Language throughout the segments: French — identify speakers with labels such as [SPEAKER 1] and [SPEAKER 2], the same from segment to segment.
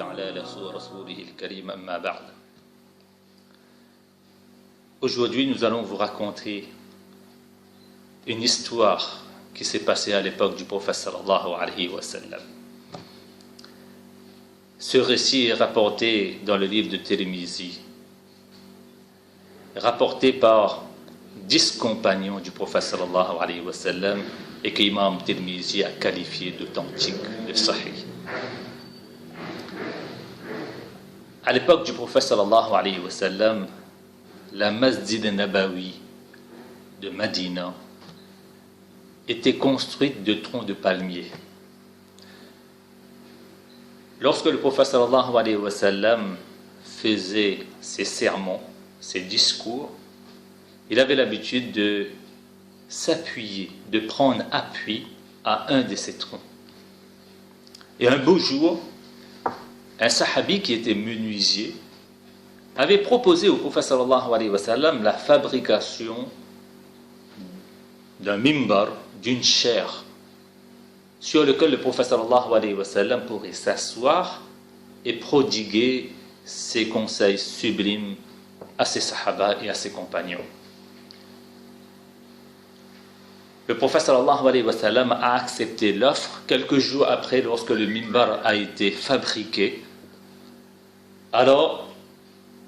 [SPEAKER 1] وعلى رسوله الكريم أما بعد. Aujourd'hui, nous allons vous raconter une histoire qui s'est passée à l'époque du prophète sallallahu alayhi wa sallam. Ce récit est rapporté dans le livre de Tirmizi, rapporté par 10 compagnons du prophète sallallahu alayhi wa sallam et que l'imam Tirmizi a qualifié d'authentique, de sahih. À l'époque du prophète sallallahu alayhi wa sallam, la Masjid Nabawi de Médine était construite de troncs de palmiers. Lorsque le prophète sallallahu alayhi wa sallam faisait ses sermons, ses discours, il avait l'habitude de s'appuyer, de prendre appui à un de ces troncs. Et un beau jour, un sahabi qui était menuisier avait proposé au prophète sallallahu alayhi wa sallam la fabrication d'un mimbar, d'une chaire, sur lequel le prophète sallallahu alayhi wa sallam pourrait s'asseoir et prodiguer ses conseils sublimes à ses sahaba et à ses compagnons. Le prophète sallallahu alayhi wa sallam a accepté l'offre quelques jours après, lorsque le mimbar a été fabriqué. Alors,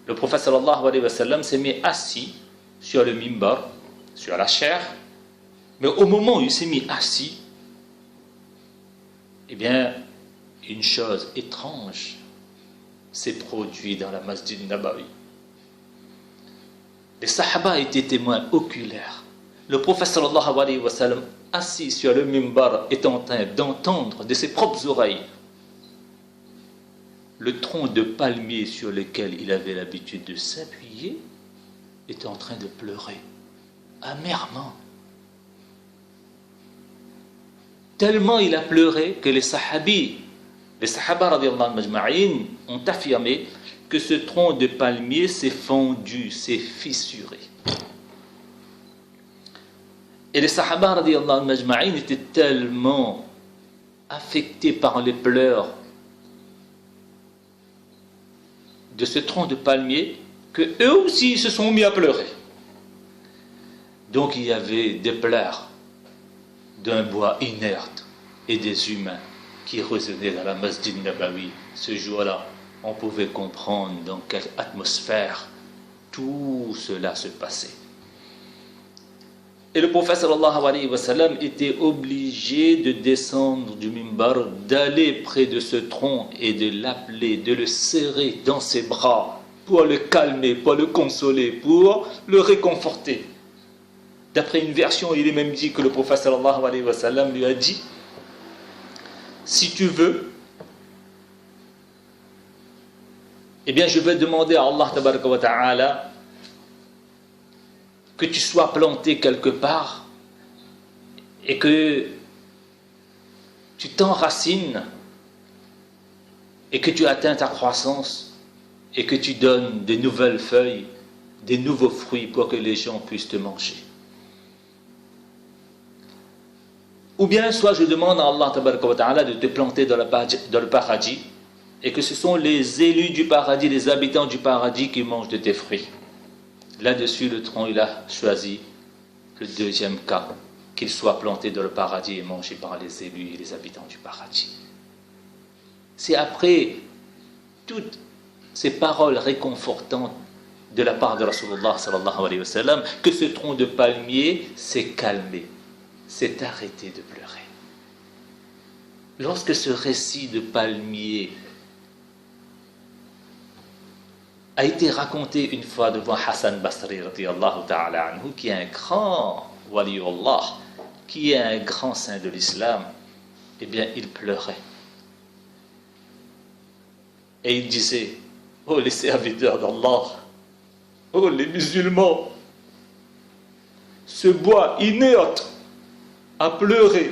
[SPEAKER 1] le prophète sallallahu alayhi wa sallam s'est mis assis sur le mimbar, sur la chaire, mais au moment où il s'est mis assis, eh bien, une chose étrange s'est produite dans la Masjid Nabawi. Les sahaba étaient témoins oculaires. Le prophète sallallahu alayhi wa sallam, assis sur le mimbar, est en train d'entendre de ses propres oreilles le tronc de palmier sur lequel il avait l'habitude de s'appuyer est en train de pleurer amèrement. Tellement il a pleuré que les sahaba radiallahu anhum majma'in, ont affirmé que ce tronc de palmier s'est fendu, s'est fissuré. Et les sahaba radiallahu anhum majma'in étaient tellement affectés par les pleurs de ce tronc de palmier que eux aussi se sont mis à pleurer. Donc il y avait des pleurs d'un bois inerte et des humains qui résonnaient dans la Masjid Nabawi. Ce jour-là, on pouvait comprendre dans quelle atmosphère tout cela se passait. Et le prophète sallallahu alayhi wa sallam était obligé de descendre du mimbar, d'aller près de ce tronc et de l'appeler, de le serrer dans ses bras pour le calmer, pour le consoler, pour le réconforter. D'après une version, il est même dit que le prophète sallallahu alayhi wa sallam lui a dit: si tu veux, eh bien je vais demander à Allah tabaraka wa ta'ala que tu sois planté quelque part et que tu t'enracines et que tu atteins ta croissance et que tu donnes des nouvelles feuilles, des nouveaux fruits pour que les gens puissent te manger. Ou bien, soit je demande à Allah tabaraka wa ta'ala de te planter dans le paradis et que ce sont les élus du paradis, les habitants du paradis qui mangent de tes fruits. Là-dessus, le tronc, il a choisi le deuxième cas, qu'il soit planté dans le paradis et mangé par les élus et les habitants du paradis. C'est après toutes ces paroles réconfortantes de la part de Rasulullah sallallahu alayhi wa sallam que ce tronc de palmier s'est calmé, s'est arrêté de pleurer. Lorsque ce récit de palmier a été raconté une fois devant Hassan Basri radiyallahu ta'ala anhu, qui est un grand waliullah, qui est un grand saint de l'islam, eh bien il pleurait. Et il disait: oh les serviteurs d'Allah, oh les musulmans, ce bois inerte a pleuré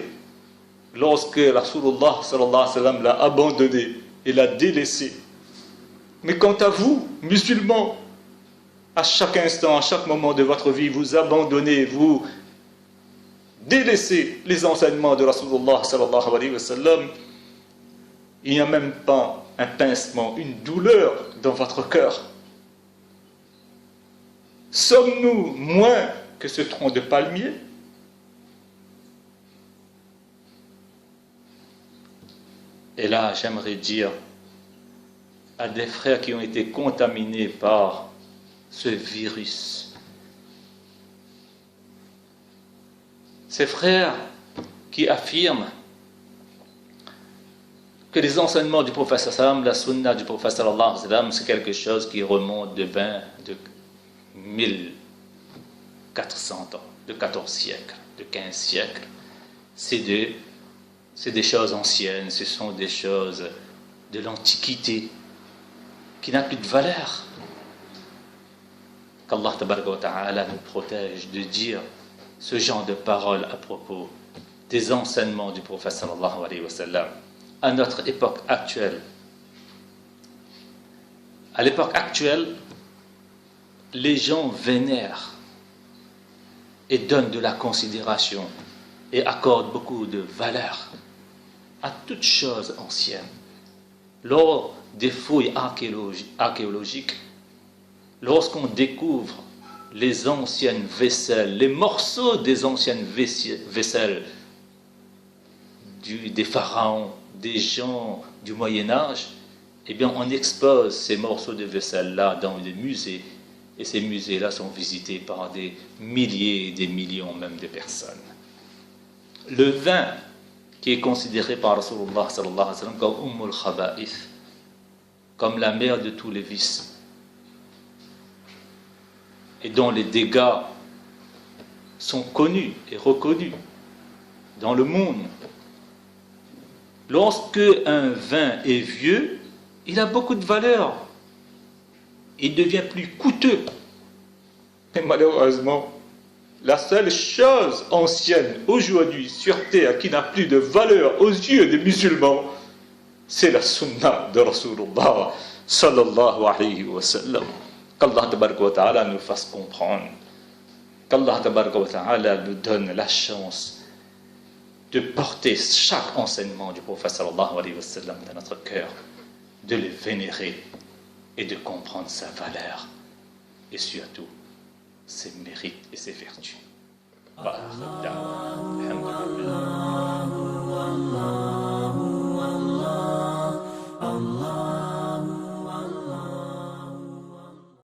[SPEAKER 1] lorsque Rasulullah sallallahu alayhi wa sallam l'a abandonné et l'a délaissé. Mais quant à vous, musulmans, à chaque instant, à chaque moment de votre vie, vous abandonnez, vous délaissez les enseignements de Rasulullah sallallahu alayhi wa sallam. Il n'y a même pas un pincement, une douleur dans votre cœur? Sommes-nous moins que ce tronc de palmier? Et là, j'aimerais dire à des frères qui ont été contaminés par ce virus, ces frères qui affirment que les enseignements du prophète sallam, la sunna du prophète sallam, c'est quelque chose qui remonte de 1400 ans, de 14 siècles, de 15 siècles. C'est des choses anciennes, ce sont des choses de l'Antiquité qui n'ont plus de valeur. Qu'Allah tabaraka wa ta'ala nous protège de dire ce genre de paroles à propos des enseignements du prophète sallallahu alayhi wa sallam à notre époque actuelle. À l'époque actuelle, les gens vénèrent et donnent de la considération et accordent beaucoup de valeur à toutes choses anciennes. Lors des fouilles archéologiques, lorsqu'on découvre les anciennes vaisselles, les morceaux des anciennes vaisselles des pharaons, des gens du Moyen-Âge, eh bien on expose ces morceaux de vaisselle-là dans des musées, et ces musées-là sont visités par des milliers et des millions même de personnes. Le vin, qui est considéré par Rasulullah sallallahu alayhi wa sallam comme Ummul Khaba'ith, comme la mère de tous les vices, et dont les dégâts sont connus et reconnus dans le monde. Lorsque un vin est vieux, il a beaucoup de valeur. Il devient plus coûteux. Mais malheureusement, la seule chose ancienne aujourd'hui sur terre qui n'a plus de valeur aux yeux des musulmans, c'est la sunna de Rasulullah sallallahu alayhi wa sallam. Qu'Allah tabaraka wa ta'ala nous fasse comprendre. Qu'Allah tabaraka wa ta'ala nous donne la chance de porter chaque enseignement du prophète sallallahu alayhi wa sallam dans notre cœur, de les vénérer et de comprendre sa valeur et surtout ses mérites et ses vertus. Alhamdulillah.